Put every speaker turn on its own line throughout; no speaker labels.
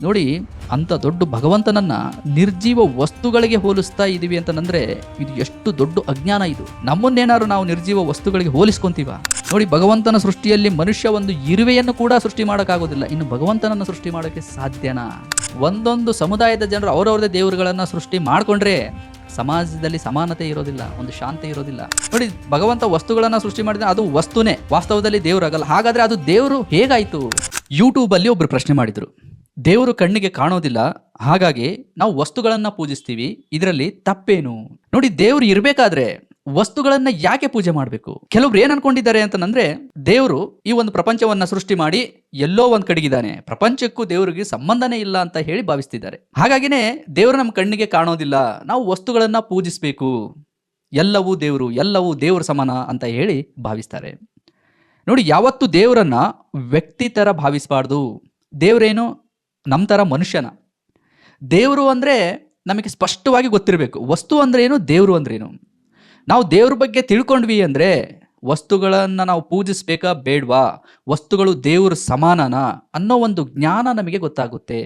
ನೋಡಿ, ಅಂಥ ದೊಡ್ಡ ಭಗವಂತನನ್ನ ನಿರ್ಜೀವ ವಸ್ತುಗಳಿಗೆ ಹೋಲಿಸ್ತಾ ಇದೀವಿ ಅಂತಂದ್ರೆ ಇದು ಎಷ್ಟು ದೊಡ್ಡ ಅಜ್ಞಾನ. ಇದು ನಮ್ಮನ್ನೇನಾದ್ರು ನಾವು ನಿರ್ಜೀವ ವಸ್ತುಗಳಿಗೆ ಹೋಲಿಸ್ಕೊಂತೀವ? ನೋಡಿ, ಭಗವಂತನ ಸೃಷ್ಟಿಯಲ್ಲಿ ಮನುಷ್ಯ ಒಂದು ಇರುವೆಯನ್ನು ಕೂಡ ಸೃಷ್ಟಿ ಮಾಡೋಕ್ಕಾಗೋದಿಲ್ಲ, ಇನ್ನು ಭಗವಂತನನ್ನು ಸೃಷ್ಟಿ ಮಾಡೋಕ್ಕೆ ಸಾಧ್ಯನಾ? ಒಂದೊಂದು ಸಮುದಾಯದ ಜನರು ಅವರವ್ರದೇ ದೇವರುಗಳನ್ನ ಸೃಷ್ಟಿ ಮಾಡ್ಕೊಂಡ್ರೆ ಸಮಾಜದಲ್ಲಿ ಸಮಾನತೆ ಇರೋದಿಲ್ಲ, ಒಂದು ಶಾಂತಿ ಇರೋದಿಲ್ಲ. ನೋಡಿ, ಭಗವಂತ ವಸ್ತುಗಳನ್ನ ಸೃಷ್ಟಿ ಮಾಡಿದ್ರೆ ಅದು ವಸ್ತುನೇ, ವಾಸ್ತವದಲ್ಲಿ ದೇವರಾಗಲ್ಲ. ಹಾಗಾದ್ರೆ ಅದು ದೇವರು ಹೇಗಾಯ್ತು? ಯೂಟ್ಯೂಬ್ ಅಲ್ಲಿ ಒಬ್ರು ಪ್ರಶ್ನೆ ಮಾಡಿದ್ರು, ದೇವರು ಕಣ್ಣಿಗೆ ಕಾಣೋದಿಲ್ಲ, ಹಾಗಾಗಿ ನಾವು ವಸ್ತುಗಳನ್ನ ಪೂಜಿಸ್ತೀವಿ, ಇದರಲ್ಲಿ ತಪ್ಪೇನು? ನೋಡಿ, ದೇವರು ಇರಬೇಕಾದ್ರೆ ವಸ್ತುಗಳನ್ನ ಯಾಕೆ ಪೂಜೆ ಮಾಡಬೇಕು? ಕೆಲವ್ರು ಏನ್ ಅನ್ಕೊಂಡಿದ್ದಾರೆ ಅಂತಂದ್ರೆ, ದೇವರು ಈ ಒಂದು ಪ್ರಪಂಚವನ್ನ ಸೃಷ್ಟಿ ಮಾಡಿ ಎಲ್ಲೋ ಒಂದ್ ಕಡೆಗಿದ್ದಾನೆ, ಪ್ರಪಂಚಕ್ಕೂ ದೇವರಿಗೆ ಸಂಬಂಧನೇ ಇಲ್ಲ ಅಂತ ಹೇಳಿ ಭಾವಿಸ್ತಿದ್ದಾರೆ. ಹಾಗಾಗಿನೇ ದೇವರು ನಮ್ಮ ಕಣ್ಣಿಗೆ ಕಾಣೋದಿಲ್ಲ, ನಾವು ವಸ್ತುಗಳನ್ನ ಪೂಜಿಸ್ಬೇಕು, ಎಲ್ಲವೂ ದೇವರು, ಎಲ್ಲವೂ ದೇವರ ಸಮಾನ ಅಂತ ಹೇಳಿ ಭಾವಿಸ್ತಾರೆ. ನೋಡಿ, ಯಾವತ್ತು ದೇವರನ್ನ ವ್ಯಕ್ತಿ ತರ ಭಾವಿಸಬಾರ್ದು. ದೇವರೇನು ನಮ್ಮ ಥರ ಮನುಷ್ಯನ. ದೇವರು ಅಂದರೆ ನಮಗೆ ಸ್ಪಷ್ಟವಾಗಿ ಗೊತ್ತಿರಬೇಕು, ವಸ್ತು ಅಂದ್ರೆ ಏನು, ದೇವರು ಅಂದ್ರೇನು. ನಾವು ದೇವ್ರ ಬಗ್ಗೆ ತಿಳ್ಕೊಂಡ್ವಿ ಅಂದರೆ ವಸ್ತುಗಳನ್ನು ನಾವು ಪೂಜಿಸ್ಬೇಕಾ ಬೇಡವಾ, ವಸ್ತುಗಳು ದೇವ್ರ ಸಮಾನನಾ ಅನ್ನೋ ಒಂದು ಜ್ಞಾನ ನಮಗೆ ಗೊತ್ತಾಗುತ್ತೆ.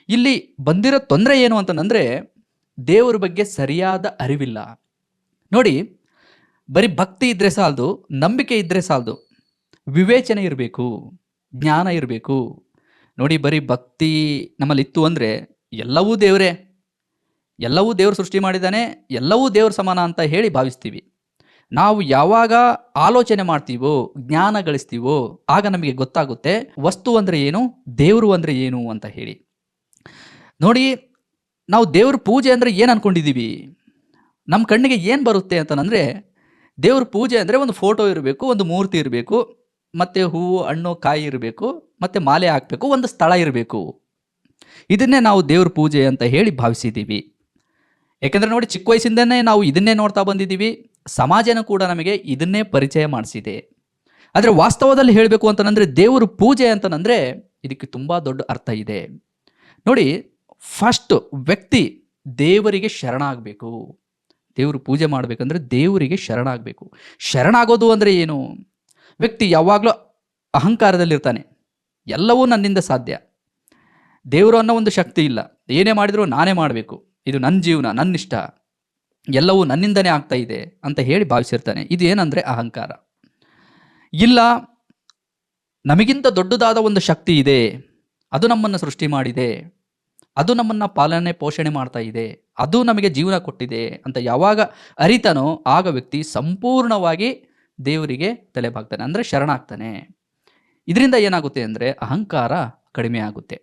ಇಲ್ಲಿ ಬಂದಿರೋ ತೊಂದರೆ ಏನು ಅಂತಂದರೆ, ದೇವ್ರ ಬಗ್ಗೆ ಸರಿಯಾದ ಅರಿವಿಲ್ಲ. ನೋಡಿ, ಬರೀ ಭಕ್ತಿ ಇದ್ದರೆ ಸಾಲದು, ನಂಬಿಕೆ ಇದ್ದರೆ ಸಾಲದು, ವಿವೇಚನೆ ಇರಬೇಕು, ಜ್ಞಾನ ಇರಬೇಕು. ನೋಡಿ, ಬರೀ ಭಕ್ತಿ ನಮ್ಮಲ್ಲಿ ಇತ್ತು ಅಂದರೆ ಎಲ್ಲವೂ ದೇವರೇ, ಎಲ್ಲವೂ ದೇವರು ಸೃಷ್ಟಿ ಮಾಡಿದ್ದಾನೆ, ಎಲ್ಲವೂ ದೇವ್ರ ಸಮಾನ ಅಂತ ಹೇಳಿ ಭಾವಿಸ್ತೀವಿ. ನಾವು ಯಾವಾಗ ಆಲೋಚನೆ ಮಾಡ್ತೀವೋ, ಜ್ಞಾನ ಗಳಿಸ್ತೀವೋ, ಆಗ ನಮಗೆ ಗೊತ್ತಾಗುತ್ತೆ ವಸ್ತು ಅಂದರೆ ಏನು, ದೇವರು ಅಂದರೆ ಏನು ಅಂತ ಹೇಳಿ. ನೋಡಿ, ನಾವು ದೇವ್ರ ಪೂಜೆ ಅಂದರೆ ಏನು ಅನ್ಕೊಂಡಿದ್ದೀವಿ? ನಮ್ಮ ಕಣ್ಣಿಗೆ ಏನು ಬರುತ್ತೆ ಅಂತಂದರೆ, ದೇವ್ರ ಪೂಜೆ ಅಂದರೆ ಒಂದು ಫೋಟೋ ಇರಬೇಕು, ಒಂದು ಮೂರ್ತಿ ಇರಬೇಕು, ಮತ್ತು ಹೂವು ಹಣ್ಣು ಕಾಯಿ ಇರಬೇಕು, ಮತ್ತು ಮಾಲೆ ಹಾಕಬೇಕು, ಒಂದು ಸ್ಥಳ ಇರಬೇಕು. ಇದನ್ನೇ ನಾವು ದೇವ್ರ ಪೂಜೆ ಅಂತ ಹೇಳಿ ಭಾವಿಸಿದ್ದೀವಿ. ಯಾಕೆಂದರೆ ನೋಡಿ, ಚಿಕ್ಕ ವಯಸ್ಸಿಂದನೇ ನಾವು ಇದನ್ನೇ ನೋಡ್ತಾ ಬಂದಿದ್ದೀವಿ, ಸಮಾಜನೂ ಕೂಡ ನಮಗೆ ಇದನ್ನೇ ಪರಿಚಯ ಮಾಡಿಸಿದೆ. ಆದರೆ ವಾಸ್ತವದಲ್ಲಿ ಹೇಳಬೇಕು ಅಂತಂದರೆ, ದೇವ್ರ ಪೂಜೆ ಅಂತಂದರೆ ಇದಕ್ಕೆ ತುಂಬ ದೊಡ್ಡ ಅರ್ಥ ಇದೆ. ನೋಡಿ, ಫಸ್ಟ್ ವ್ಯಕ್ತಿ ದೇವರಿಗೆ ಶರಣಾಗಬೇಕು. ದೇವ್ರ ಪೂಜೆ ಮಾಡಬೇಕಂದ್ರೆ ದೇವರಿಗೆ ಶರಣಾಗಬೇಕು. ಶರಣಾಗೋದು ಅಂದರೆ ಏನು? ವ್ಯಕ್ತಿ ಯಾವಾಗಲೂ ಅಹಂಕಾರದಲ್ಲಿರ್ತಾನೆ, ಎಲ್ಲವೂ ನನ್ನಿಂದ ಸಾಧ್ಯ, ದೇವರು ಅನ್ನೋ ಒಂದು ಶಕ್ತಿ ಇಲ್ಲ, ಏನೇ ಮಾಡಿದರೂ ನಾನೇ ಮಾಡಬೇಕು, ಇದು ನನ್ನ ಜೀವನ, ನನ್ನಿಷ್ಟ, ಎಲ್ಲವೂ ನನ್ನಿಂದನೇ ಆಗ್ತಾ ಇದೆ ಅಂತ ಹೇಳಿ ಭಾವಿಸಿರ್ತಾನೆ. ಇದು ಏನಂದರೆ ಅಹಂಕಾರ. ಇಲ್ಲ, ನಮಗಿಂತ ದೊಡ್ಡದಾದ ಒಂದು ಶಕ್ತಿ ಇದೆ, ಅದು ನಮ್ಮನ್ನು ಸೃಷ್ಟಿ ಮಾಡಿದೆ, ಅದು ನಮ್ಮನ್ನು ಪಾಲನೆ ಪೋಷಣೆ ಮಾಡ್ತಾ ಇದೆ, ಅದು ನಮಗೆ ಜೀವನ ಕೊಟ್ಟಿದೆ ಅಂತ ಯಾವಾಗ ಅರಿತಾನೋ ಆಗ ವ್ಯಕ್ತಿ ಸಂಪೂರ್ಣವಾಗಿ ದೇವರಿಗೆ ತಲೆ ಬಾಗ್ತಾನೆ, ಅಂದರೆ ಶರಣಾಗ್ತಾನೆ. ಇದರಿಂದ ಏನಾಗುತ್ತೆ ಅಂದರೆ ಅಹಂಕಾರ ಕಡಿಮೆ ಆಗುತ್ತೆ.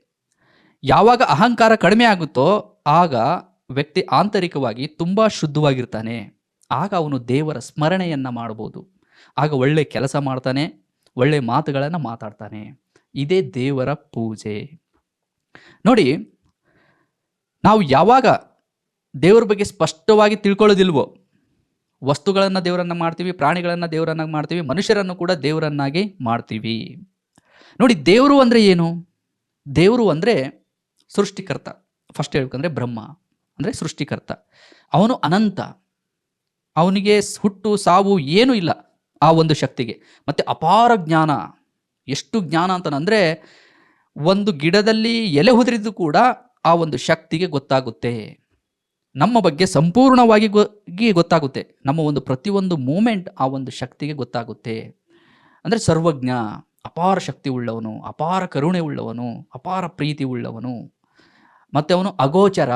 ಯಾವಾಗ ಅಹಂಕಾರ ಕಡಿಮೆ ಆಗುತ್ತೋ ಆಗ ವ್ಯಕ್ತಿ ಆಂತರಿಕವಾಗಿ ತುಂಬ ಶುದ್ಧವಾಗಿರ್ತಾನೆ. ಆಗ ಅವನು ದೇವರ ಸ್ಮರಣೆಯನ್ನು ಮಾಡ್ಬೋದು, ಆಗ ಒಳ್ಳೆ ಕೆಲಸ ಮಾಡ್ತಾನೆ, ಒಳ್ಳೆ ಮಾತುಗಳನ್ನು ಮಾತಾಡ್ತಾನೆ. ಇದೇ ದೇವರ ಪೂಜೆ. ನೋಡಿ, ನಾವು ಯಾವಾಗ ದೇವರ ಬಗ್ಗೆ ಸ್ಪಷ್ಟವಾಗಿ ತಿಳ್ಕೊಳ್ಳೋದಿಲ್ವೋ, ವಸ್ತುಗಳನ್ನು ದೇವರನ್ನ ಮಾಡ್ತೀವಿ, ಪ್ರಾಣಿಗಳನ್ನು ದೇವರನ್ನಾಗಿ ಮಾಡ್ತೀವಿ, ಮನುಷ್ಯರನ್ನು ಕೂಡ ದೇವರನ್ನಾಗಿ ಮಾಡ್ತೀವಿ. ನೋಡಿ, ದೇವರು ಅಂದರೆ ಏನು? ದೇವರು ಅಂದರೆ ಸೃಷ್ಟಿಕರ್ತ. ಫಸ್ಟ್ ಹೇಳ್ಬೇಕಂದ್ರೆ ಬ್ರಹ್ಮ ಅಂದರೆ ಸೃಷ್ಟಿಕರ್ತ. ಅವನು ಅನಂತ, ಅವನಿಗೆ ಹುಟ್ಟು ಸಾವು ಏನೂ ಇಲ್ಲ ಆ ಒಂದು ಶಕ್ತಿಗೆ. ಮತ್ತು ಅಪಾರ ಜ್ಞಾನ. ಎಷ್ಟು ಜ್ಞಾನ ಅಂತಂದರೆ, ಒಂದು ಗಿಡದಲ್ಲಿ ಎಲೆ ಉದುರಿದ್ದು ಕೂಡ ಆ ಒಂದು ಶಕ್ತಿಗೆ ಗೊತ್ತಾಗುತ್ತೆ. ನಮ್ಮ ಬಗ್ಗೆ ಸಂಪೂರ್ಣವಾಗಿ ಗೊತ್ತಾಗುತ್ತೆ. ನಮ್ಮ ಒಂದು ಪ್ರತಿಯೊಂದು ಮೂಮೆಂಟ್ ಆ ಒಂದು ಶಕ್ತಿಗೆ ಗೊತ್ತಾಗುತ್ತೆ. ಅಂದರೆ ಸರ್ವಜ್ಞ, ಅಪಾರ ಶಕ್ತಿ ಉಳ್ಳವನು, ಅಪಾರ ಕರುಣೆ ಉಳ್ಳವನು, ಅಪಾರ ಪ್ರೀತಿ ಉಳ್ಳವನು, ಮತ್ತು ಅವನು ಅಗೋಚರ,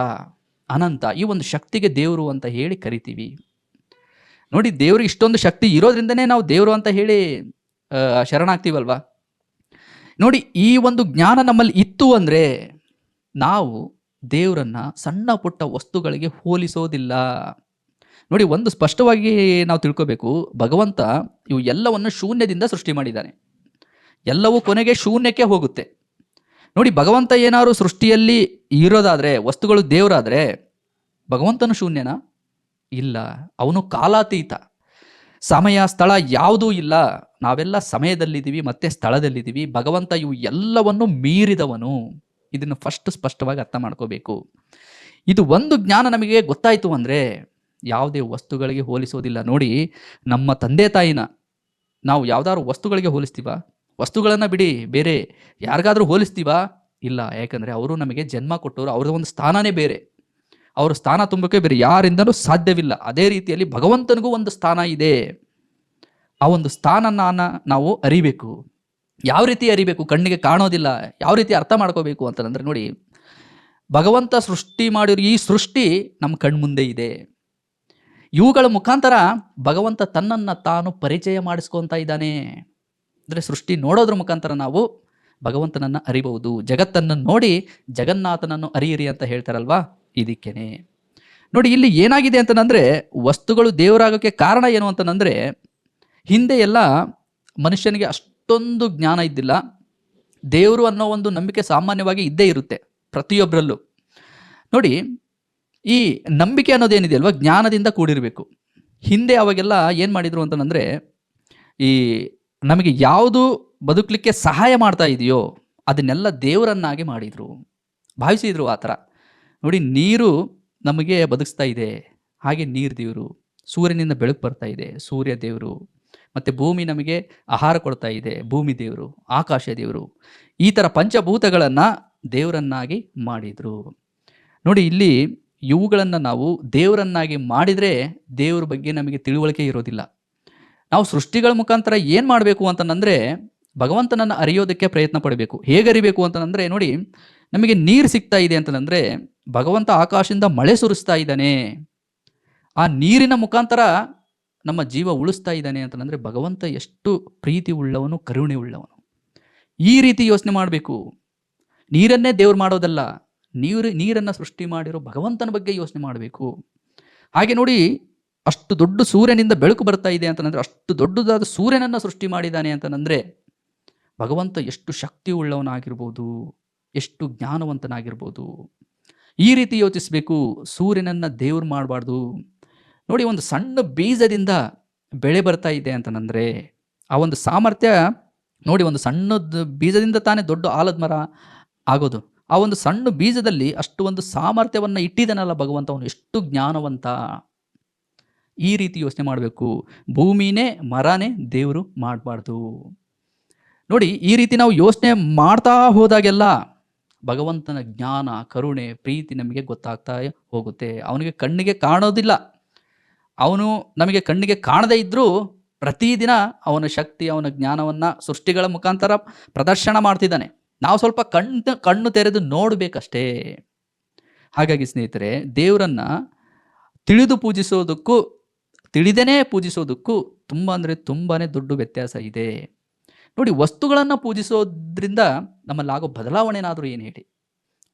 ಅನಂತ. ಈ ಒಂದು ಶಕ್ತಿಗೆ ದೇವರು ಅಂತ ಹೇಳಿ ಕರಿತೀವಿ. ನೋಡಿ, ದೇವ್ರಿಗೆ ಇಷ್ಟೊಂದು ಶಕ್ತಿ ಇರೋದ್ರಿಂದನೇ ನಾವು ದೇವರು ಅಂತ ಹೇಳಿ ಶರಣಾಗ್ತೀವಲ್ವಾ. ನೋಡಿ, ಈ ಒಂದು ಜ್ಞಾನ ನಮ್ಮಲ್ಲಿ ಇತ್ತು ಅಂದರೆ ನಾವು ದೇವರನ್ನ ಸಣ್ಣ ಪುಟ್ಟ ವಸ್ತುಗಳಿಗೆ ಹೋಲಿಸೋದಿಲ್ಲ. ನೋಡಿ, ಒಂದು ಸ್ಪಷ್ಟವಾಗಿ ನಾವು ತಿಳ್ಕೋಬೇಕು, ಭಗವಂತ ಇವು ಎಲ್ಲವನ್ನು ಶೂನ್ಯದಿಂದ ಸೃಷ್ಟಿ ಮಾಡಿದ್ದಾನೆ, ಎಲ್ಲವೂ ಕೊನೆಗೆ ಶೂನ್ಯಕ್ಕೆ ಹೋಗುತ್ತೆ. ನೋಡಿ, ಭಗವಂತ ಏನಾದ್ರು ಸೃಷ್ಟಿಯಲ್ಲಿ ಇರೋದಾದರೆ, ವಸ್ತುಗಳು ದೇವರಾದರೆ, ಭಗವಂತನು ಶೂನ್ಯನಾ? ಇಲ್ಲ, ಅವನು ಕಾಲಾತೀತ, ಸಮಯ ಸ್ಥಳ ಯಾವುದೂ ಇಲ್ಲ, ನಾವೆಲ್ಲ ಸಮಯದಲ್ಲಿದ್ದೀವಿ ಮತ್ತು ಸ್ಥಳದಲ್ಲಿದ್ದೀವಿ. ಭಗವಂತ ಇವು ಎಲ್ಲವನ್ನು ಮೀರಿದವನು. ಇದನ್ನು ಫಸ್ಟ್ ಸ್ಪಷ್ಟವಾಗಿ ಅರ್ಥ ಮಾಡ್ಕೋಬೇಕು. ಇದು ಒಂದು ಜ್ಞಾನ ನಮಗೆ ಗೊತ್ತಾಯಿತು ಅಂದರೆ ಯಾವುದೇ ವಸ್ತುಗಳಿಗೆ ಹೋಲಿಸೋದಿಲ್ಲ. ನೋಡಿ, ನಮ್ಮ ತಂದೆ ತಾಯಿನ ನಾವು ಯಾವ್ದಾದ್ರು ವಸ್ತುಗಳಿಗೆ ಹೋಲಿಸ್ತೀವ? ವಸ್ತುಗಳನ್ನು ಬಿಡಿ, ಬೇರೆ ಯಾರಿಗಾದ್ರೂ ಹೋಲಿಸ್ತೀವ? ಇಲ್ಲ, ಯಾಕಂದರೆ ಅವರು ನಮಗೆ ಜನ್ಮ ಕೊಟ್ಟವರು, ಅವ್ರದ್ದು ಒಂದು ಸ್ಥಾನನೇ ಬೇರೆ, ಅವ್ರ ಸ್ಥಾನ ತುಂಬಕ್ಕೆ ಬೇರೆ ಯಾರಿಂದನೂ ಸಾಧ್ಯವಿಲ್ಲ. ಅದೇ ರೀತಿಯಲ್ಲಿ ಭಗವಂತನಿಗೂ ಒಂದು ಸ್ಥಾನ ಇದೆ. ಆ ಒಂದು ಸ್ಥಾನನ ನಾವು ಅರಿಬೇಕು. ಯಾವ ರೀತಿ ಅರಿಬೇಕು? ಕಣ್ಣಿಗೆ ಕಾಣೋದಿಲ್ಲ. ಯಾವ ರೀತಿ ಅರ್ಥ ಮಾಡ್ಕೋಬೇಕು ಅಂತಂದರೆ ನೋಡಿ, ಭಗವಂತ ಸೃಷ್ಟಿ ಮಾಡಿರೋ ಈ ಸೃಷ್ಟಿ ನಮ್ಮ ಕಣ್ಮುಂದೆ ಇದೆ. ಇವುಗಳ ಮುಖಾಂತರ ಭಗವಂತ ತನ್ನನ್ನು ತಾನು ಪರಿಚಯ ಮಾಡಿಸ್ಕೊತಾ ಇದ್ದಾನೆ. ಅಂದರೆ ಸೃಷ್ಟಿ ನೋಡೋದ್ರ ಮುಖಾಂತರ ನಾವು ಭಗವಂತನನ್ನು ಅರಿಬಹುದು. ಜಗತ್ತನ್ನು ನೋಡಿ ಜಗನ್ನಾಥನನ್ನು ಅರಿಯಿರಿ ಅಂತ ಹೇಳ್ತಾರಲ್ವಾ, ಇದಕ್ಕೇನೆ. ನೋಡಿ ಇಲ್ಲಿ ಏನಾಗಿದೆ ಅಂತಂದರೆ, ವಸ್ತುಗಳು ದೇವರಾಗೋಕ್ಕೆ ಕಾರಣ ಏನು ಅಂತಂದರೆ, ಹಿಂದೆ ಎಲ್ಲ ಮನುಷ್ಯನಿಗೆ ಅಷ್ಟೊಂದು ಜ್ಞಾನ ಇದ್ದಿಲ್ಲ. ದೇವರು ಅನ್ನೋ ಒಂದು ನಂಬಿಕೆ ಸಾಮಾನ್ಯವಾಗಿ ಇದ್ದೇ ಇರುತ್ತೆ ಪ್ರತಿಯೊಬ್ಬರಲ್ಲೂ. ನೋಡಿ, ಈ ನಂಬಿಕೆ ಅನ್ನೋದೇನಿದೆ ಅಲ್ವಾ, ಜ್ಞಾನದಿಂದ ಕೂಡಿರಬೇಕು. ಹಿಂದೆ ಅವಾಗೆಲ್ಲ ಏನು ಮಾಡಿದರು ಅಂತಂದರೆ, ಈ ನಮಗೆ ಯಾವುದು ಬದುಕಲಿಕ್ಕೆ ಸಹಾಯ ಮಾಡ್ತಾ ಇದೆಯೋ ಅದನ್ನೆಲ್ಲ ದೇವರನ್ನಾಗಿ ಮಾಡಿದರು, ಭಾವಿಸಿದರು ಆ ಥರ. ನೋಡಿ, ನೀರು ನಮಗೆ ಬದುಕಿಸ್ತಾ ಇದೆ, ಹಾಗೆ ನೀರು ದೇವರು. ಸೂರ್ಯನಿಂದ ಬೆಳಕು ಬರ್ತಾ ಇದೆ, ಸೂರ್ಯ ದೇವರು. ಮತ್ತು ಭೂಮಿ ನಮಗೆ ಆಹಾರ ಕೊಡ್ತಾ ಇದೆ, ಭೂಮಿ ದೇವರು. ಆಕಾಶ ದೇವರು. ಈ ಥರ ಪಂಚಭೂತಗಳನ್ನು ದೇವರನ್ನಾಗಿ ಮಾಡಿದರು. ನೋಡಿ, ಇಲ್ಲಿ ಇವುಗಳನ್ನು ನಾವು ದೇವರನ್ನಾಗಿ ಮಾಡಿದರೆ ದೇವರ ಬಗ್ಗೆ ನಮಗೆ ತಿಳುವಳಿಕೆ ಇರೋದಿಲ್ಲ. ನಾವು ಸೃಷ್ಟಿಗಳ ಮುಖಾಂತರ ಏನು ಮಾಡಬೇಕು ಅಂತಂದರೆ, ಭಗವಂತನನ್ನು ಅರಿಯೋದಕ್ಕೆ ಪ್ರಯತ್ನ ಪಡಬೇಕು. ಹೇಗೆ ಅರಿಬೇಕು ಅಂತಂದರೆ, ನೋಡಿ, ನಮಗೆ ನೀರು ಸಿಗ್ತಾ ಇದೆ ಅಂತಂದರೆ ಭಗವಂತ ಆಕಾಶದಿಂದ ಮಳೆ ಸುರಿಸ್ತಾ ಇದ್ದಾನೆ. ಆ ನೀರಿನ ಮುಖಾಂತರ ನಮ್ಮ ಜೀವ ಉಳಿಸ್ತಾ ಇದ್ದಾನೆ ಅಂತಂದರೆ ಭಗವಂತ ಎಷ್ಟು ಪ್ರೀತಿ ಉಳ್ಳವನು, ಕರುಣೆ ಉಳ್ಳವನು. ಈ ರೀತಿ ಯೋಚನೆ ಮಾಡಬೇಕು. ನೀರನ್ನೇ ದೇವ್ರು ಮಾಡೋದಲ್ಲ, ನೀರನ್ನು ಸೃಷ್ಟಿ ಮಾಡಿರೋ ಭಗವಂತನ ಬಗ್ಗೆ ಯೋಚನೆ ಮಾಡಬೇಕು. ಹಾಗೆ ನೋಡಿ, ಅಷ್ಟು ದೊಡ್ಡ ಸೂರ್ಯನಿಂದ ಬೆಳಕು ಬರ್ತಾ ಇದೆ ಅಂತಂದರೆ, ಅಷ್ಟು ದೊಡ್ಡದಾದ ಸೂರ್ಯನನ್ನು ಸೃಷ್ಟಿ ಮಾಡಿದ್ದಾನೆ ಅಂತಂದರೆ ಭಗವಂತ ಎಷ್ಟು ಶಕ್ತಿ ಉಳ್ಳವನಾಗಿರ್ಬೋದು, ಎಷ್ಟು ಜ್ಞಾನವಂತನಾಗಿರ್ಬೋದು. ಈ ರೀತಿ ಯೋಚಿಸಬೇಕು. ಸೂರ್ಯನನ್ನು ದೇವ್ರು ಮಾಡಬಾರ್ದು. ನೋಡಿ, ಒಂದು ಸಣ್ಣ ಬೀಜದಿಂದ ಬೆಳೆ ಬರ್ತಾ ಇದೆ ಅಂತಂದರೆ ಆ ಒಂದು ಸಾಮರ್ಥ್ಯ ನೋಡಿ, ಒಂದು ಸಣ್ಣದ ಬೀಜದಿಂದ ತಾನೇ ದೊಡ್ಡ ಆಲದ ಮರ ಆಗೋದು. ಆ ಒಂದು ಸಣ್ಣ ಬೀಜದಲ್ಲಿ ಅಷ್ಟು ಒಂದು ಸಾಮರ್ಥ್ಯವನ್ನು ಇಟ್ಟಿದ್ದಾನಲ್ಲ ಭಗವಂತ, ಅವನು ಎಷ್ಟು ಜ್ಞಾನವಂತ. ಈ ರೀತಿ ಯೋಚನೆ ಮಾಡಬೇಕು. ಭೂಮಿನೇ ಮರನೇ ದೇವರು ಮಾಡಬಾರ್ದು. ನೋಡಿ, ಈ ರೀತಿ ನಾವು ಯೋಚನೆ ಮಾಡ್ತಾ ಹೋದಾಗೆಲ್ಲ ಭಗವಂತನ ಜ್ಞಾನ, ಕರುಣೆ, ಪ್ರೀತಿ ನಮಗೆ ಗೊತ್ತಾಗ್ತಾ ಹೋಗುತ್ತೆ. ಅವನಿಗೆ ಕಣ್ಣಿಗೆ ಕಾಣೋದಿಲ್ಲ, ಅವನು ನಮಗೆ ಕಣ್ಣಿಗೆ ಕಾಣದೇ ಇದ್ದರೂ ಪ್ರತಿದಿನ ಅವನ ಶಕ್ತಿ, ಅವನ ಜ್ಞಾನವನ್ನು ಸೃಷ್ಟಿಗಳ ಮುಖಾಂತರ ಪ್ರದರ್ಶನ ಮಾಡ್ತಿದ್ದಾನೆ. ನಾವು ಸ್ವಲ್ಪ ಕಣ್ಣು ತೆರೆದು ನೋಡಬೇಕಷ್ಟೇ. ಹಾಗಾಗಿ ಸ್ನೇಹಿತರೆ, ದೇವರನ್ನು ತಿಳಿದು ಪೂಜಿಸೋದಕ್ಕೂ ತಿಳಿದೇನೆ ಪೂಜಿಸೋದಕ್ಕೂ ತುಂಬ ಅಂದರೆ ತುಂಬಾ ದೊಡ್ಡ ವ್ಯತ್ಯಾಸ ಇದೆ. ನೋಡಿ, ವಸ್ತುಗಳನ್ನು ಪೂಜಿಸೋದ್ರಿಂದ ನಮ್ಮಲ್ಲಾಗೋ ಬದಲಾವಣೆ ಏನಾದರೂ ಏನು ಹೇಳಿ?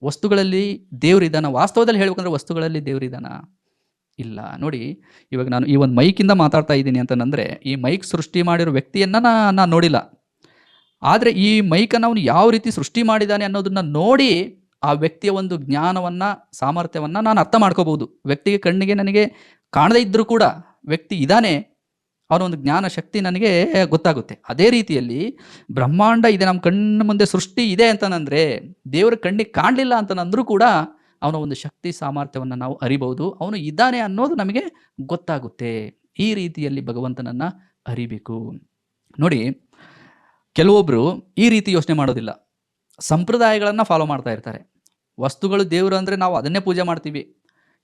ವಸ್ತುಗಳಲ್ಲಿ ದೇವರಿದ್ದಾನ? ವಾಸ್ತವದಲ್ಲಿ ಹೇಳ್ಬೇಕಂದ್ರೆ ವಸ್ತುಗಳಲ್ಲಿ ದೇವರಿದ್ದಾನ? ಇಲ್ಲ. ನೋಡಿ, ಇವಾಗ ನಾನು ಈ ಒಂದು ಮೈಕಿಂದ ಮಾತಾಡ್ತಾ ಇದ್ದೀನಿ ಅಂತಂದರೆ, ಈ ಮೈಕ್ ಸೃಷ್ಟಿ ಮಾಡಿರೋ ವ್ಯಕ್ತಿಯನ್ನು ನಾನು ನೋಡಿಲ್ಲ. ಆದರೆ ಈ ಮೈಕನ್ನು ಅವನು ಯಾವ ರೀತಿ ಸೃಷ್ಟಿ ಮಾಡಿದ್ದಾನೆ ಅನ್ನೋದನ್ನು ನೋಡಿ ಆ ವ್ಯಕ್ತಿಯ ಒಂದು ಜ್ಞಾನವನ್ನು, ಸಾಮರ್ಥ್ಯವನ್ನು ನಾನು ಅರ್ಥ ಮಾಡ್ಕೋಬೋದು. ವ್ಯಕ್ತಿಗೆ ಕಣ್ಣಿಗೆ ನನಗೆ ಕಾಣದೇ ಇದ್ದರೂ ಕೂಡ ವ್ಯಕ್ತಿ ಇದ್ದಾನೆ, ಅವನ ಒಂದು ಜ್ಞಾನ ಶಕ್ತಿ ನನಗೆ ಗೊತ್ತಾಗುತ್ತೆ. ಅದೇ ರೀತಿಯಲ್ಲಿ ಬ್ರಹ್ಮಾಂಡ ಇದೆ, ನಮ್ಮ ಕಣ್ಣ ಮುಂದೆ ಸೃಷ್ಟಿ ಇದೆ ಅಂತಂದರೆ, ದೇವರ ಕಣ್ಣಿಗೆ ಕಾಣಲಿಲ್ಲ ಅಂತಂದ್ರೂ ಕೂಡ ಅವನ ಒಂದು ಶಕ್ತಿ ಸಾಮರ್ಥ್ಯವನ್ನು ನಾವು ಅರಿಬಹುದು. ಅವನು ಇದ್ದಾನೆ ಅನ್ನೋದು ನಮಗೆ ಗೊತ್ತಾಗುತ್ತೆ. ಈ ರೀತಿಯಲ್ಲಿ ಭಗವಂತನನ್ನು ಅರಿಬೇಕು. ನೋಡಿ, ಕೆಲವೊಬ್ಬರು ಈ ರೀತಿ ಯೋಚನೆ ಮಾಡೋದಿಲ್ಲ, ಸಂಪ್ರದಾಯಗಳನ್ನು ಫಾಲೋ ಮಾಡ್ತಾ ಇರ್ತಾರೆ. ವಸ್ತುಗಳು ದೇವರು ಅಂದರೆ ನಾವು ಅದನ್ನೇ ಪೂಜೆ ಮಾಡ್ತೀವಿ,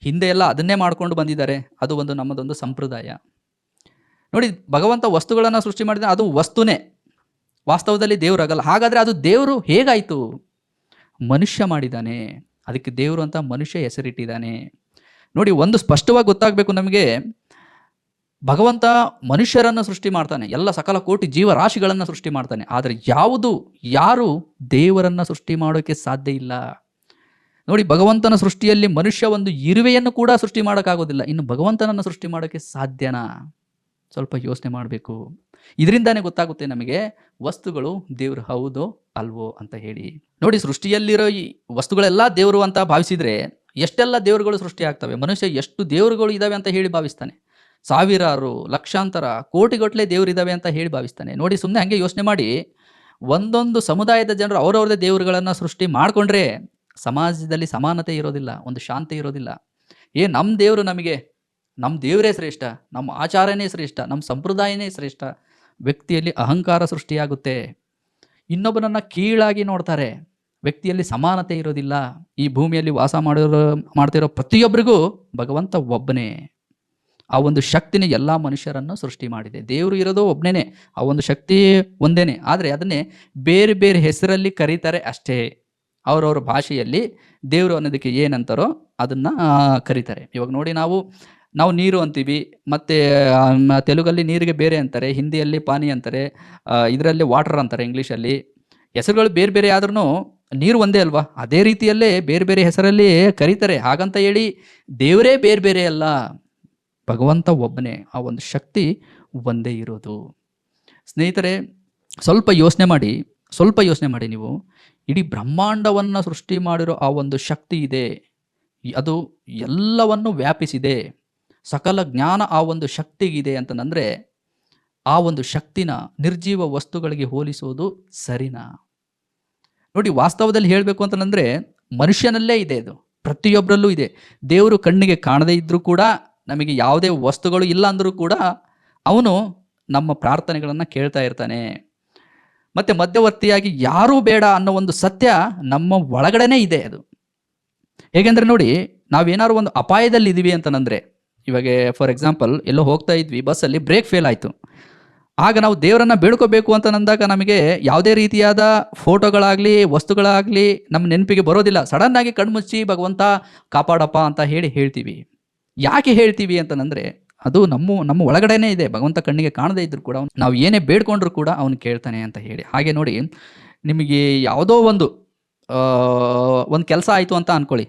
ಹಿಂದೆ ಎಲ್ಲ ಅದನ್ನೇ ಮಾಡ್ಕೊಂಡು ಬಂದಿದ್ದಾರೆ, ಅದು ಒಂದು ನಮ್ಮದೊಂದು ಸಂಪ್ರದಾಯ. ನೋಡಿ, ಭಗವಂತ ವಸ್ತುಗಳನ್ನು ಸೃಷ್ಟಿ ಮಾಡಿದರೆ ಅದು ವಸ್ತುನೇ, ವಾಸ್ತವದಲ್ಲಿ ದೇವರಾಗಲ್ಲ. ಹಾಗಾದರೆ ಅದು ದೇವರು ಹೇಗಾಯಿತು? ಮನುಷ್ಯ ಮಾಡಿದ್ದಾನೆ, ಅದಕ್ಕೆ ದೇವರು ಅಂತ ಮನುಷ್ಯ ಹೆಸರಿಟ್ಟಿದ್ದಾನೆ. ನೋಡಿ, ಒಂದು ಸ್ಪಷ್ಟವಾಗಿ ಗೊತ್ತಾಗಬೇಕು ನಮಗೆ, ಭಗವಂತ ಮನುಷ್ಯರನ್ನು ಸೃಷ್ಟಿ ಮಾಡ್ತಾನೆ, ಎಲ್ಲ ಸಕಲ ಕೋಟಿ ಜೀವರಾಶಿಗಳನ್ನು ಸೃಷ್ಟಿ ಮಾಡ್ತಾನೆ. ಆದರೆ ಯಾರು ದೇವರನ್ನು ಸೃಷ್ಟಿ ಮಾಡೋಕ್ಕೆ ಸಾಧ್ಯ ಇಲ್ಲ. ನೋಡಿ, ಭಗವಂತನ ಸೃಷ್ಟಿಯಲ್ಲಿ ಮನುಷ್ಯ ಒಂದು ಇರುವೆಯನ್ನು ಕೂಡ ಸೃಷ್ಟಿ ಮಾಡೋಕ್ಕಾಗೋದಿಲ್ಲ, ಇನ್ನು ಭಗವಂತನನ್ನು ಸೃಷ್ಟಿ ಮಾಡೋಕ್ಕೆ ಸಾಧ್ಯನಾ? ಸ್ವಲ್ಪ ಯೋಚನೆ ಮಾಡಬೇಕು. ಇದರಿಂದಾನೇ ಗೊತ್ತಾಗುತ್ತೆ ನಮಗೆ ವಸ್ತುಗಳು ದೇವರು ಹೌದೋ ಅಲ್ವೋ ಅಂತ ಹೇಳಿ. ನೋಡಿ, ಸೃಷ್ಟಿಯಲ್ಲಿರೋ ಈ ವಸ್ತುಗಳೆಲ್ಲ ದೇವರು ಅಂತ ಭಾವಿಸಿದರೆ ಎಷ್ಟೆಲ್ಲ ದೇವರುಗಳು ಸೃಷ್ಟಿ ಆಗ್ತವೆ. ಮನುಷ್ಯ ಎಷ್ಟು ದೇವರುಗಳು ಇದ್ದಾವೆ ಅಂತ ಹೇಳಿ ಭಾವಿಸ್ತಾನೆ. ಸಾವಿರಾರು, ಲಕ್ಷಾಂತರ, ಕೋಟಿಗಟ್ಟಲೆ ದೇವರಿದ್ದಾವೆ ಅಂತ ಹೇಳಿ ಭಾವಿಸ್ತಾನೆ. ನೋಡಿ, ಸುಮ್ಮನೆ ಹಾಗೆ ಯೋಚನೆ ಮಾಡಿ, ಒಂದೊಂದು ಸಮುದಾಯದ ಜನರು ಅವರವ್ರದೇ ದೇವರುಗಳನ್ನು ಸೃಷ್ಟಿ ಮಾಡಿಕೊಂಡ್ರೆ ಸಮಾಜದಲ್ಲಿ ಸಮಾನತೆ ಇರೋದಿಲ್ಲ, ಒಂದು ಶಾಂತಿ ಇರೋದಿಲ್ಲ. ನಮ್ಮ ದೇವರು ನಮ್ಮ ದೇವರೇ ಶ್ರೇಷ್ಠ, ನಮ್ಮ ಆಚಾರನೇ ಶ್ರೇಷ್ಠ, ನಮ್ಮ ಸಂಪ್ರದಾಯನೇ ಶ್ರೇಷ್ಠ. ವ್ಯಕ್ತಿಯಲ್ಲಿ ಅಹಂಕಾರ ಸೃಷ್ಟಿಯಾಗುತ್ತೆ, ಇನ್ನೊಬ್ಬನನ್ನು ಕೀಳಾಗಿ ನೋಡ್ತಾರೆ, ವ್ಯಕ್ತಿಯಲ್ಲಿ ಸಮಾನತೆ ಇರೋದಿಲ್ಲ. ಈ ಭೂಮಿಯಲ್ಲಿ ವಾಸ ಮಾಡ್ತಿರೋ ಪ್ರತಿಯೊಬ್ಬರಿಗೂ ಭಗವಂತ ಒಬ್ಬನೇ. ಆ ಒಂದು ಶಕ್ತಿನೇ ಎಲ್ಲ ಮನುಷ್ಯರನ್ನು ಸೃಷ್ಟಿ ಮಾಡಿದೆ. ದೇವರು ಇರೋದು ಒಬ್ಬನೇ, ಆ ಒಂದು ಶಕ್ತಿ ಒಂದೇನೆ. ಆದರೆ ಅದನ್ನೇ ಬೇರೆ ಬೇರೆ ಹೆಸರಲ್ಲಿ ಕರೀತಾರೆ ಅಷ್ಟೇ. ಅವ್ರವ್ರ ಭಾಷೆಯಲ್ಲಿ ದೇವರು ಅನ್ನೋದಕ್ಕೆ ಏನಂತಾರೋ ಅದನ್ನು ಕರೀತಾರೆ. ಇವಾಗ ನೋಡಿ, ನಾವು ನೀರು ಅಂತೀವಿ, ಮತ್ತು ತೆಲುಗಲ್ಲಿ ನೀರಿಗೆ ಬೇರೆ ಅಂತಾರೆ, ಹಿಂದಿಯಲ್ಲಿ ಪಾನಿ ಅಂತಾರೆ, ಇದರಲ್ಲಿ ವಾಟರ್ ಅಂತಾರೆ ಇಂಗ್ಲೀಷಲ್ಲಿ. ಹೆಸರುಗಳು ಬೇರೆ ಬೇರೆ ಆದ್ರೂ ನೀರು ಒಂದೇ ಅಲ್ವಾ? ಅದೇ ರೀತಿಯಲ್ಲೇ ಬೇರೆ ಬೇರೆ ಹೆಸರಲ್ಲಿ ಕರೀತಾರೆ. ಹಾಗಂತ ಹೇಳಿ ದೇವರೇ ಬೇರೆ ಬೇರೆ ಅಲ್ಲ, ಭಗವಂತ ಒಬ್ಬನೇ. ಆ ಒಂದು ಶಕ್ತಿ ಒಂದೇ ಇರೋದು. ಸ್ನೇಹಿತರೆ, ಸ್ವಲ್ಪ ಯೋಚನೆ ಮಾಡಿ ನೀವು. ಇಡೀ ಬ್ರಹ್ಮಾಂಡವನ್ನು ಸೃಷ್ಟಿ ಮಾಡಿರೋ ಆ ಒಂದು ಶಕ್ತಿ ಇದೆ, ಅದು ಎಲ್ಲವನ್ನು ವ್ಯಾಪಿಸಿದೆ. ಸಕಲ ಜ್ಞಾನ ಆ ಒಂದು ಶಕ್ತಿಗಿದೆ ಅಂತಂದರೆ ಆ ಒಂದು ಶಕ್ತಿನ ನಿರ್ಜೀವ ವಸ್ತುಗಳಿಗೆ ಹೋಲಿಸೋದು ಸರಿನಾ? ನೋಡಿ, ವಾಸ್ತವದಲ್ಲಿ ಹೇಳಬೇಕು ಅಂತಂದರೆ ಮನುಷ್ಯನಲ್ಲೇ ಇದೆ, ಅದು ಪ್ರತಿಯೊಬ್ಬರಲ್ಲೂ ಇದೆ. ದೇವರು ಕಣ್ಣಿಗೆ ಕಾಣದೇ ಇದ್ದರೂ ಕೂಡ, ನಮಗೆ ಯಾವುದೇ ವಸ್ತುಗಳು ಇಲ್ಲ ಅಂದರೂ ಕೂಡ ಅವನು ನಮ್ಮ ಪ್ರಾರ್ಥನೆಗಳನ್ನು ಕೇಳ್ತಾ ಇರ್ತಾನೆ. ಮತ್ತು ಮಧ್ಯವರ್ತಿಯಾಗಿ ಯಾರೂ ಬೇಡ ಅನ್ನೋ ಒಂದು ಸತ್ಯ ನಮ್ಮ ಒಳಗಡೆನೇ ಇದೆ. ಅದು ಹೇಗೆಂದರೆ ನೋಡಿ, ನಾವೇನಾದ್ರು ಒಂದು ಅಪಾಯದಲ್ಲಿ ಇದ್ದೀವಿ ಅಂತಂದರೆ, ಇವಾಗ ಫಾರ್ ಎಕ್ಸಾಂಪಲ್ ಎಲ್ಲೋ ಹೋಗ್ತಾ ಇದ್ವಿ, ಬಸ್ಸಲ್ಲಿ ಬ್ರೇಕ್ ಫೇಲ್ ಆಯಿತು. ಆಗ ನಾವು ದೇವರನ್ನು ಬೇಡ್ಕೋಬೇಕು ಅಂತ ಅಂದಾಗ ನಮಗೆ ಯಾವುದೇ ರೀತಿಯಾದ ಫೋಟೋಗಳಾಗಲಿ ವಸ್ತುಗಳಾಗಲಿ ನಮ್ಮ ನೆನಪಿಗೆ ಬರೋದಿಲ್ಲ. ಸಡನ್ನಾಗಿ ಕಣ್ಮುಚ್ಚಿ ಭಗವಂತ ಕಾಪಾಡಪ್ಪ ಅಂತ ಹೇಳ್ತೀವಿ. ಯಾಕೆ ಹೇಳ್ತೀವಿ ಅಂತಂದರೆ ಅದು ನಮ್ಮ ಒಳಗಡೆನೇ ಇದೆ. ಭಗವಂತ ಕಣ್ಣಿಗೆ ಕಾಣದೇ ಇದ್ದರೂ ಕೂಡ ನಾವು ಏನೇ ಬೇಡ್ಕೊಂಡ್ರೂ ಕೂಡ ಅವನು ಕೇಳ್ತಾನೆ ಅಂತ ಹೇಳಿ. ಹಾಗೆ ನೋಡಿ, ನಿಮಗೆ ಯಾವುದೋ ಒಂದು ಕೆಲಸ ಆಯಿತು ಅಂತ ಅಂದ್ಕೊಳ್ಳಿ.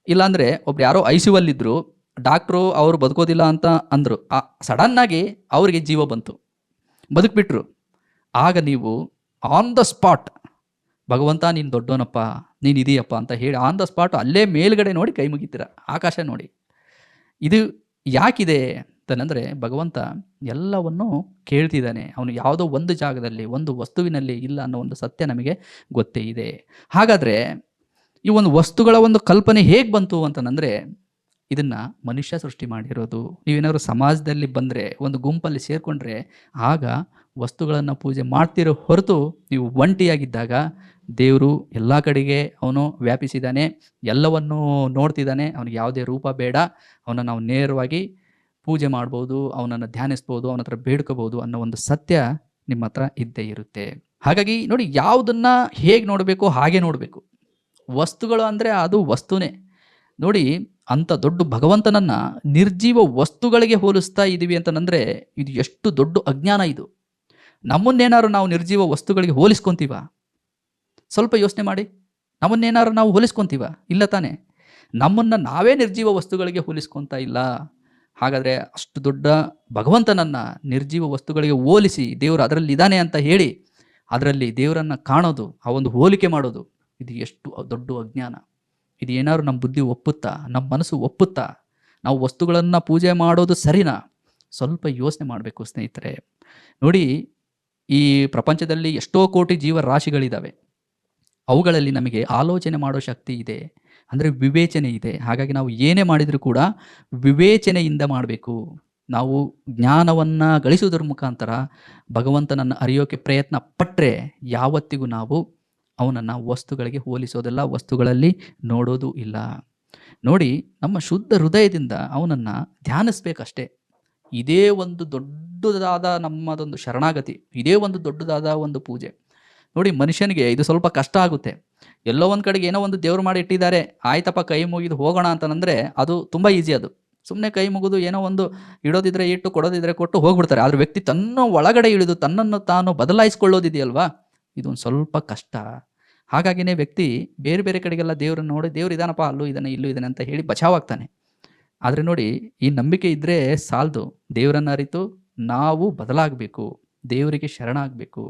ಇಲ್ಲಾಂದರೆ ಒಬ್ರು ಯಾರೋ ಐಸಿಯುವಲ್ಲಿದ್ದರು, ಡಾಕ್ಟ್ರು ಅವರು ಬದುಕೋದಿಲ್ಲ ಅಂತ ಅಂದರು. ಸಡನ್ನಾಗಿ ಅವರಿಗೆ ಜೀವ ಬಂತು, ಬದುಕ್ಬಿಟ್ರು. ಆಗ ನೀವು ಆನ್ ದ ಸ್ಪಾಟ್ ಭಗವಂತ ನೀನು ದೊಡ್ಡವನಪ್ಪ, ನೀನು ಇದೆಯಪ್ಪ ಅಂತ ಹೇಳಿ ಆನ್ ದ ಸ್ಪಾಟ್ ಅಲ್ಲೇ ಮೇಲ್ಗಡೆ ನೋಡಿ ಕೈ ಮುಗಿತೀರ, ಆಕಾಶ ನೋಡಿ. ಇದು ಯಾಕಿದೆ ಅಂತಂದರೆ ಭಗವಂತ ಎಲ್ಲವನ್ನು ಕೇಳ್ತಿದ್ದಾನೆ. ಅವನು ಯಾವುದೋ ಒಂದು ಜಾಗದಲ್ಲಿ ಒಂದು ವಸ್ತುವಿನಲ್ಲಿ ಇಲ್ಲ ಅನ್ನೋ ಒಂದು ಸತ್ಯ ನಮಗೆ ಗೊತ್ತೇ ಇದೆ. ಹಾಗಾದರೆ ಈ ಒಂದು ವಸ್ತುಗಳ ಒಂದು ಕಲ್ಪನೆ ಹೇಗೆ ಬಂತು ಅಂತಂದರೆ ಇದನ್ನು ಮನುಷ್ಯ ಸೃಷ್ಟಿ ಮಾಡಿರೋದು. ನೀವೇನಾದ್ರು ಸಮಾಜದಲ್ಲಿ ಬಂದರೆ, ಒಂದು ಗುಂಪಲ್ಲಿ ಸೇರಿಕೊಂಡ್ರೆ ಆಗ ವಸ್ತುಗಳನ್ನು ಪೂಜೆ ಮಾಡ್ತಿರೋ ಹೊರತು ನೀವು ಒಂಟಿಯಾಗಿದ್ದಾಗ ದೇವರು ಎಲ್ಲ ಕಡೆಗೆ ಅವನು ವ್ಯಾಪಿಸಿದ್ದಾನೆ, ಎಲ್ಲವನ್ನೂ ನೋಡ್ತಿದ್ದಾನೆ. ಅವನಿಗೆ ಯಾವುದೇ ರೂಪ ಬೇಡ, ಅವನನ್ನು ನಾವು ನೇರವಾಗಿ ಪೂಜೆ ಮಾಡ್ಬೋದು, ಅವನನ್ನು ಧ್ಯಾನಿಸ್ಬೋದು, ಅವನ ಹತ್ರ ಬೇಡ್ಕೋಬೋದು ಅನ್ನೋ ಒಂದು ಸತ್ಯ ನಿಮ್ಮ ಹತ್ರ ಇದ್ದೇ ಇರುತ್ತೆ. ಹಾಗಾಗಿ ನೋಡಿ, ಯಾವುದನ್ನು ಹೇಗೆ ನೋಡಬೇಕು ಹಾಗೆ ನೋಡಬೇಕು. ವಸ್ತುಗಳು ಅಂದರೆ ಅದು ವಸ್ತುನೇ. ನೋಡಿ, ಅಂಥ ದೊಡ್ಡ ಭಗವಂತನನ್ನು ನಿರ್ಜೀವ ವಸ್ತುಗಳಿಗೆ ಹೋಲಿಸ್ತಾ ಇದ್ದೀವಿ ಅಂತಂದರೆ ಇದು ಎಷ್ಟು ದೊಡ್ಡ ಅಜ್ಞಾನ ಇದು. ನಮ್ಮನ್ನೇನಾದ್ರು ನಾವು ನಿರ್ಜೀವ ವಸ್ತುಗಳಿಗೆ ಹೋಲಿಸ್ಕೊತೀವ? ಸ್ವಲ್ಪ ಯೋಚನೆ ಮಾಡಿ. ನಮ್ಮನ್ನೇನಾದ್ರು ನಾವು ಹೋಲಿಸ್ಕೊತೀವ? ಇಲ್ಲ ತಾನೇ. ನಮ್ಮನ್ನು ನಾವೇ ನಿರ್ಜೀವ ವಸ್ತುಗಳಿಗೆ ಹೋಲಿಸ್ಕೊತಾ ಇಲ್ಲ. ಹಾಗಾದರೆ ಅಷ್ಟು ದೊಡ್ಡ ಭಗವಂತನನ್ನು ನಿರ್ಜೀವ ವಸ್ತುಗಳಿಗೆ ಹೋಲಿಸಿ ದೇವರು ಅದರಲ್ಲಿ ಇದ್ದಾನೆ ಅಂತ ಹೇಳಿ ಅದರಲ್ಲಿ ದೇವರನ್ನು ಕಾಣೋದು, ಆ ಒಂದು ಹೋಲಿಕೆ ಮಾಡೋದು, ಇದು ಎಷ್ಟು ದೊಡ್ಡ ಅಜ್ಞಾನ. ಇದು ಏನಾದ್ರು ನಮ್ಮ ಬುದ್ಧಿ ಒಪ್ಪುತ್ತಾ, ನಮ್ಮ ಮನಸ್ಸು ಒಪ್ಪುತ್ತಾ? ನಾವು ವಸ್ತುಗಳನ್ನು ಪೂಜೆ ಮಾಡೋದು ಸರಿನಾ? ಸ್ವಲ್ಪ ಯೋಚನೆ ಮಾಡಬೇಕು ಸ್ನೇಹಿತರೆ. ನೋಡಿ, ಈ ಪ್ರಪಂಚದಲ್ಲಿ ಎಷ್ಟೋ ಕೋಟಿ ಜೀವರಾಶಿಗಳಿದ್ದಾವೆ. ಅವುಗಳಲ್ಲಿ ನಮಗೆ ಆಲೋಚನೆ ಮಾಡೋ ಶಕ್ತಿ ಇದೆ, ಅಂದರೆ ವಿವೇಚನೆ ಇದೆ. ಹಾಗಾಗಿ ನಾವು ಏನೇ ಮಾಡಿದರೂ ಕೂಡ ವಿವೇಚನೆಯಿಂದ ಮಾಡಬೇಕು. ನಾವು ಜ್ಞಾನವನ್ನು ಗಳಿಸುವುದರ ಮುಖಾಂತರ ಭಗವಂತನನ್ನು ಅರಿಯೋಕ್ಕೆ ಪ್ರಯತ್ನ ಪಟ್ಟರೆ ಯಾವತ್ತಿಗೂ ನಾವು ಅವನನ್ನು ವಸ್ತುಗಳಿಗೆ ಹೋಲಿಸೋದಲ್ಲ, ವಸ್ತುಗಳಲ್ಲಿ ನೋಡೋದು ಇಲ್ಲ. ನೋಡಿ, ನಮ್ಮ ಶುದ್ಧ ಹೃದಯದಿಂದ ಅವನನ್ನು ಧ್ಯಾನಿಸ್ಬೇಕಷ್ಟೇ. ಇದೇ ಒಂದು ದೊಡ್ಡದಾದ ನಮ್ಮದೊಂದು ಶರಣಾಗತಿ, ಇದೇ ಒಂದು ದೊಡ್ಡದಾದ ಒಂದು ಪೂಜೆ. ನೋಡಿ, ಮನುಷ್ಯನಿಗೆ ಇದು ಸ್ವಲ್ಪ ಕಷ್ಟ ಆಗುತ್ತೆ. ಎಲ್ಲೋ ಒಂದು ಕಡೆಗೆ ಏನೋ ಒಂದು ದೇವ್ರು ಮಾಡಿ ಇಟ್ಟಿದ್ದಾರೆ, ಆಯ್ತಪ್ಪ ಕೈ ಮುಗಿದು ಹೋಗೋಣ ಅಂತಂದರೆ ಅದು ತುಂಬ ಈಸಿ. ಅದು ಸುಮ್ಮನೆ ಕೈ ಮುಗಿದು ಏನೋ ಒಂದು ಇಡೋದಿದ್ರೆ ಇಟ್ಟು, ಕೊಡೋದಿದ್ರೆ ಕೊಟ್ಟು ಹೋಗ್ಬಿಡ್ತಾರೆ. ಆದರೆ ವ್ಯಕ್ತಿ ತನ್ನ ಒಳಗಡೆ ಇಳಿದು ತನ್ನನ್ನು ತಾನು ಬದಲಾಯಿಸ್ಕೊಳ್ಳೋದಿದೆಯಲ್ವಾ, ಇದೊಂದು ಸ್ವಲ್ಪ ಕಷ್ಟ. ಹಾಗಾಗಿನೇ ವ್ಯಕ್ತಿ ಬೇರೆ ಬೇರೆ ಕಡೆಗೆಲ್ಲ ದೇವ್ರನ್ನ ನೋಡಿ, ದೇವ್ರು ಇದಾನಪ್ಪ, ಅಲ್ಲೂ ಇದ್ದಾನೆ ಇಲ್ಲೂ ಇದ್ದಾನೆ ಅಂತ ಹೇಳಿ ಬಚಾವಾಗ್ತಾನೆ. ಆದರೆ ನೋಡಿ, ಈ ನಂಬಿಕೆ ಇದ್ದರೆ ಸಾಲದು. ದೇವರನ್ನು ಅರಿತು ನಾವು ಬದಲಾಗಬೇಕು, ದೇವರಿಗೆ ಶರಣಾಗಬೇಕು.